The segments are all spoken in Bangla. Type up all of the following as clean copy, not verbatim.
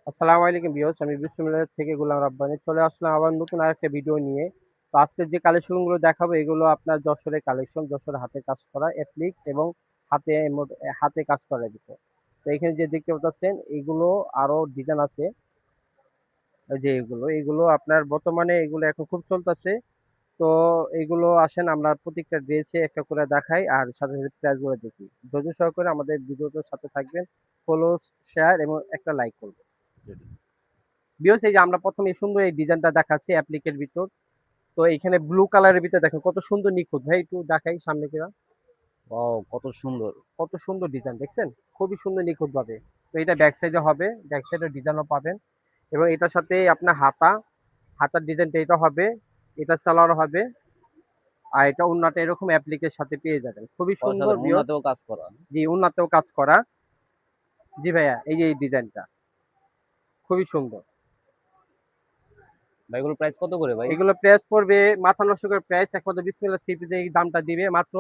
আসসালামু আলাইকুম ভিউয়ার্স, আমি বিসমিল্লাহ থেকে গোলাম রাব্বানি চলে আসলাম আবার নতুন আরেকটা ভিডিও নিয়ে। তো আজকে যে কালেকশনগুলো দেখাবো এগুলো আপনার যশোরের কালেকশন, যশোরের হাতে কাজ করা অ্যাপ্লিক এবং হাতে হাতে কাজ করা দিতে। তো এখানে যে দেখতে পাচ্ছেন এগুলো আরো ডিজাইন আছে। এই যে এগুলো আপনার বর্তমানে এগুলো এখন খুব চলতেছে। তো এগুলো আসেন আমরা প্রত্যেকটা ড্রেসে একটা করে দেখাই আর সাথে সাথে প্রাইস গুলো দেখি। ধৈর্য সহকারে আমাদের ভিডিওটার সাথে থাকবেন, ফলো, শেয়ার এবং একটা লাইক করবেন। ভিউয়ার্স, এই যে আমরা প্রথমে এই সুন্দর এই ডিজাইনটা দেখাচ্ছি অ্যাপ্লিকের ভিতর। তো এখানে ব্লু কালারের ভিতরে দেখেন কত সুন্দর নিখুঁত, ভাই একটু দেখাই সামনে কিনা। ওয়াও কত সুন্দর। কত সুন্দর ডিজাইন দেখছেন, খুবই সুন্দর নিখুঁত ভাবে। তো এটা ব্যাক সাইডে হবে, ব্যাক সাইডের ডিজাইনও পাবেন এবং এটার সাথে আপনার হাতার ডিজাইনটা এটা হবে, এটা সালোয়ার হবে আর এটা ওন্নাটা এরকম অ্যাপ্লিকের সাথে পেয়ে যাবেন, খুবই সুন্দর অসাধারণ ভিউয়ার্স। উন্নতেও কাজ করা। জি, ওন্নাতেও কাজ করা। জি ভাইয়া, এই যে এই ডিজাইনটা খুবই সুন্দর। ভাই এগুলোর প্রাইস কত করে ভাই? এগুলো প্রাইস পড়বে মাথা নষ্ট করে প্রাইস একমাত্র বিসমিল্লাহ থ্রি পিসে এই দামটা দিবে মাত্র।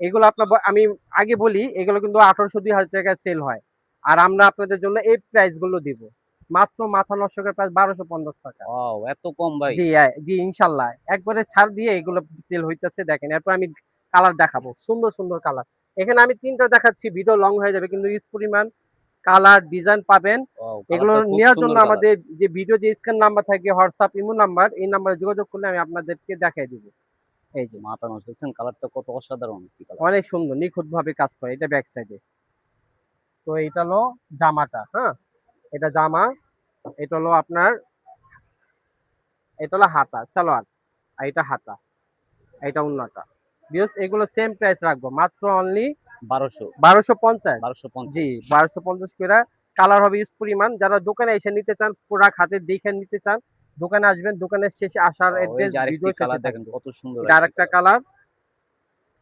এগুলো আপনার আমি আগে বলি এগুলো কিন্তু 1800 2000 টাকায় সেল হয়, আর আমরা আপনাদের জন্য এই প্রাইস গুলো দিব মাত্র মাথা নষ্ট করে প্রাইস 1250 টাকা। ওয়াও এত কম ভাই। জি জি, ইনশাল্লাহ একবারে ছাড় দিয়ে এগুলো সেল হইতেছে। দেখেন এরপর আমি কালার দেখাবো, সুন্দর সুন্দর কালার। এখানে আমি তিনটা দেখাচ্ছি, ভিডিও লং হয়ে যাবে, কিন্তু ইউজ পরিমাণ কালার ডিজাইন পাবেন। ওয়াও এগুলো কালারটা খুব নেওয়ার জন্য সুন্দর কালার। আমাদের যে ভিডিও যে স্ক্যান নাম্বার থাকে হোয়াটসঅ্যাপ ইমো নাম্বার, এই নাম্বারে যোগাযোগ করলে আমি আপনাদেরকে দেখাই দিব। এই যে মাথা নষ্ট, দেখছেন কালারটা কত অসাধারণ কি কালার। অনেক সুন্দর নিখুঁত ভাবে কাজ করে, এটা ব্যাক সাইডে। তো এটা হলো জামাটা, হ্যাঁ, এটা জামা। এটা হলো আপনার, এটা হলো হাতা সালোয়ার, আর এটা হাতা, এটা উন্নাটা। বিকজ এগুলো সেম প্রাইস রাখবো মাত্র অনলি 1200। 1250। জি, 1250। 1250 করে। কালার হবে ইউজ পরিমাণ। যারা দোকানে এসে নিতে চান, প্রোডাক্ট হাতে দেখে নিতে চান, দোকানে আসবেন, দোকানের শেষে আসার ওয়াও এই অ্যাড্রেস যে আরেকটি ভিডিও শেষে কালার দেখেন থাকবে। কত সুন্দর এটা আরেকটি আরেকটা কালার। কালার,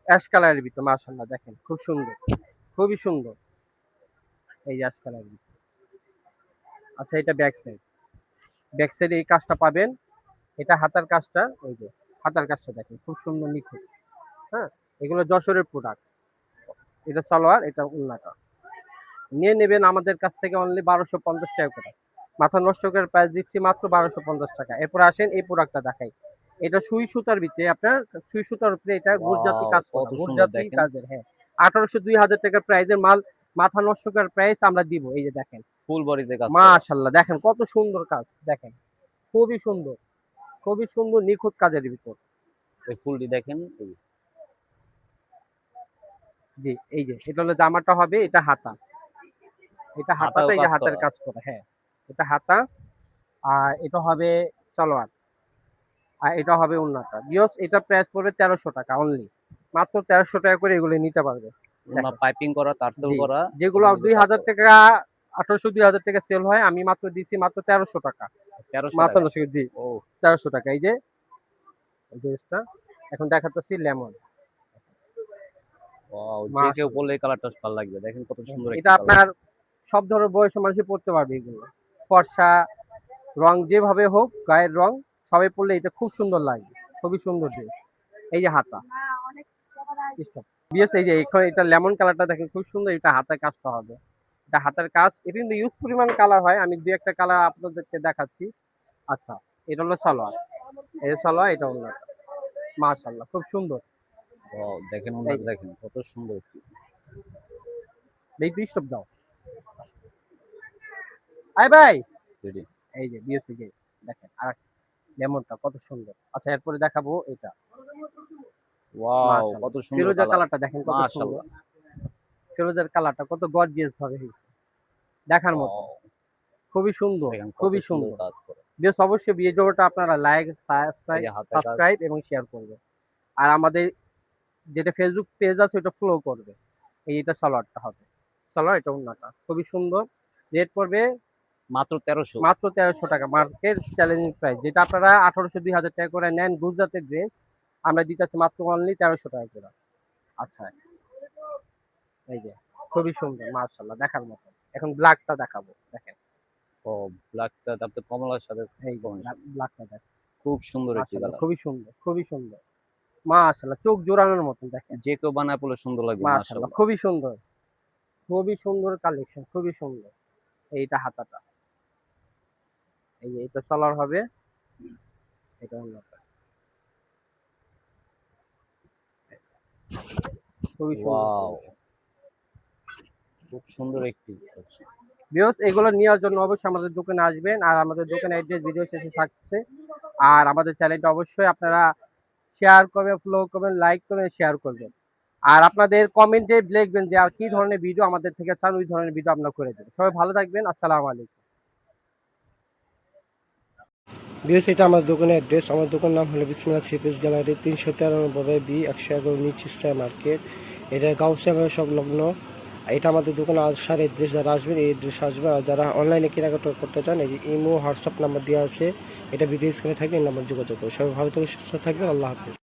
অ্যাশ কালারের ভিতর, মাশাআল্লাহ দেখেন খুব সুন্দর, খুবই সুন্দর। এই অ্যাশ কালারের ভিতর। আচ্ছা, এটা ব্যাক সাইড, ব্যাক সাইডে এই কাজটা পাবেন। এটা হাতার কাজটা, এই যে হাতার কাজটা দেখেন খুব সুন্দর নিখুঁত। হ্যাঁ, এগুলো যশোরের প্রোডাক্ট। এটা সালোয়ার, এটা উন্নাটা। নিয়ে নেবেন আমাদের কাছ থেকে অনলি 1250 টাকা করে। মাথা নষ্ট করে প্রাইস দিচ্ছি মাত্র 1250 টাকা। এরপর আসেন এই প্রোডাক্টটা দেখাই। এটা সুই সুতার ভিতরে আপনার, সুই সুতার উপরে এটা গুজরাটি ওয়াও কাজ করা, কত সুন্দর গুজরাটি দেখেন। কাজের, হ্যাঁ। 1800 2000 টাকার প্রাইসের মাল মাথা নষ্ট করার প্রাইস আমরা দিব। এই যে দেখেন, ফুল বডিতে কাজ করা। মাশাআল্লাহ দেখেন কত সুন্দর কাজ দেখেন, খুবই সুন্দর, খুবই সুন্দর নিখুঁত কাজের ভিতর। এই ফুলটি দেখেন এই জি, এই যে এটা হলো জামাটা হবে, এটা হাতা, এটা হাতাও হাতাটা এই যে কাজ হাতের করা। কাজ করা, হ্যাঁ। এটা হাতা, আর এটা হবে সালোয়ার, আর এটা হবে উন্নাটা। বিয়স এটা প্রাইস পড়বে 1300 টাকা অনলি, মাত্র 1300 টাকা করে এগুলো নিতে পারবে। ওনা দেখেন, পাইপিং করা তারসেল জি, করা। যেগুলো এবং এই যে দুই কাজ হাজার করা। টাকা 1800 2000 টাকা সেল হয়, আমি মাত্র দিচ্ছি মাত্র 1300 টাকা। 1300 মাত্র টাকা। 900, জি, ও 1300 টাকা। এই যে এই ড্রেসটা এখন দেখাচ্ছি লেমন, ওয়াও যে কেউ মাশাআল্লাহ। পরলে এই কালারটা ভালো লাগবে, দেখেন কত সুন্দর এটা একটি কালার। আপনার সব ধরনের বয়সের মানুষই পড়তে পারবে এগুলো। ফর্সা রং যেভাবে হোক, গায়ের রং সবাই পড়লে এটা খুব সুন্দর লাগে, খুবই সুন্দর ড্রেস। এই যে হাতা, বিএস, এই যে এখন এটা লেমন কালারটা দেখেন খুব সুন্দর, এটা হাতের কাজটা হবে। এটা হাতের কাজ, এটা কিন্তু ইউজ পরিমাণ কালার হয়, আমি দুই একটা কালার আপনাদেরকে দেখাচ্ছি। আচ্ছা, এটা হলো সালোয়ার, এই যে সালোয়ার, এটা হলো মাশাআল্লাহ খুব সুন্দর। ওয়াও দেখেন এই ওনাটা যে দেখেন কত সুন্দর একটি। এই দুই স্টপ দাও, আই ভাই। রেডি। এই যে বিএসসি যে দেখেন, আর লেমনটা কত সুন্দর। আচ্ছা, এরপরে দেখাবো এটা, ওয়াও মাশাআল্লাহ কত সুন্দর ফিরোজা কালার। কালারটা দেখেন কত সুন্দর, মাশাআল্লাহ। ফিরোজার কালারটা কত গর্জিয়াস ভাবে হয়েছে, দেখার মতো, ওয়াও খুবই সুন্দর, দেখেন কত খুবই সুন্দর সুন্দর। কাজ করে। বেশ, অবশ্যই ভিডিওটা আপনারা লাইক, এই যে হাতের কাজ। সাবস্ক্রাইব এবং শেয়ার করবেন। আর আমাদের যেটা ফেসবুক পেজ আছে ওটা ফলো করবে। এইটা সালোয়ারটা হবে, সালোয়ার, এটা ওন্নাটা খুবই সুন্দর। রেট পড়বে মাত্র 1300। মাত্র 1300 টাকা, মার্কেট চ্যালেঞ্জিং প্রাইস। যেটা আপনারা 1800 2000 টাকা করে নেন গুজরাটের ড্রেস, আমরা দিতেছি মাত্র অনলি 1300 টাকা করে। আচ্ছা, এই যে খুবই সুন্দর মাশাআল্লাহ দেখার মতো। এখন ব্ল্যাকটা দেখাবো, দেখেন। ও ব্ল্যাকটা তারপরে কমলার সাথে এই যে কম্বিনেশন। ব্ল্যাকটা দেখেন, খুব সুন্দর একটি মাশাআল্লাহ কালার। খুবই সুন্দর, খুবই সুন্দর, মাশাআল্লাহ চোখ জোড়ানোর মতন দেখেন। যে কেউ বানায় পড়লে সুন্দর লাগবে মাশাআল্লাহ মাশাআল্লাহ। খুবই সুন্দর, খুবই সুন্দর কালেকশন, খুবই সুন্দর। এইটা হাতাটা, এই যে এটা সালোয়ার হবে, এটা ওড়নাটা। খুবই সুন্দর ওয়াও, collection। খুব সুন্দর একটি ভিউয়ার্স, এগুলো নেওয়ার জন্য অবশ্যই আমাদের দোকানে আসবেন, আর আমাদের দোকানের অ্যাড্রেস ভিডিও শেষে থাকছে। আর আমাদের চ্যানেলটা অবশ্যই আপনারা শেয়ার করবেন, ফলো করবেন, লাইক করবেন, শেয়ার করবেন। আর আপনাদের কমেন্টে লিখবেন যে আর কি ধরনের ভিডিও আমাদের থেকে চান, ওই ধরনের ভিডিও আমরা করে দেব। সবাই ভালো থাকবেন, আসসালামু আলাইকুম। ভিউয়ার্স, এটা আমার দোকানের অ্যাড্রেস। আমার দোকানের নাম হলো বিসমিল্লাহ থ্রি পিস গ্যালারি, 393 বি 111 নিচ ইস্টার মার্কেট। এটা গাউসিয়া সংলগ্ন। এটা আমাদের দোকানে আসার অ্যাড্রেস, যারা আসবেন এই অ্যাড্রেস আসবে। আর যারা অনলাইনে কেনাকাটা করতে চান, এই যে ইমো হোয়াটসঅ্যাপ নাম্বার দেওয়া আছে, এটা ভিডিও স্ক্রিনে থাকবে, এই নাম্বার যোগাযোগ করুন। সবাই ভালো থেকে সুস্থ থাকবেন, আল্লাহ হাফেজ।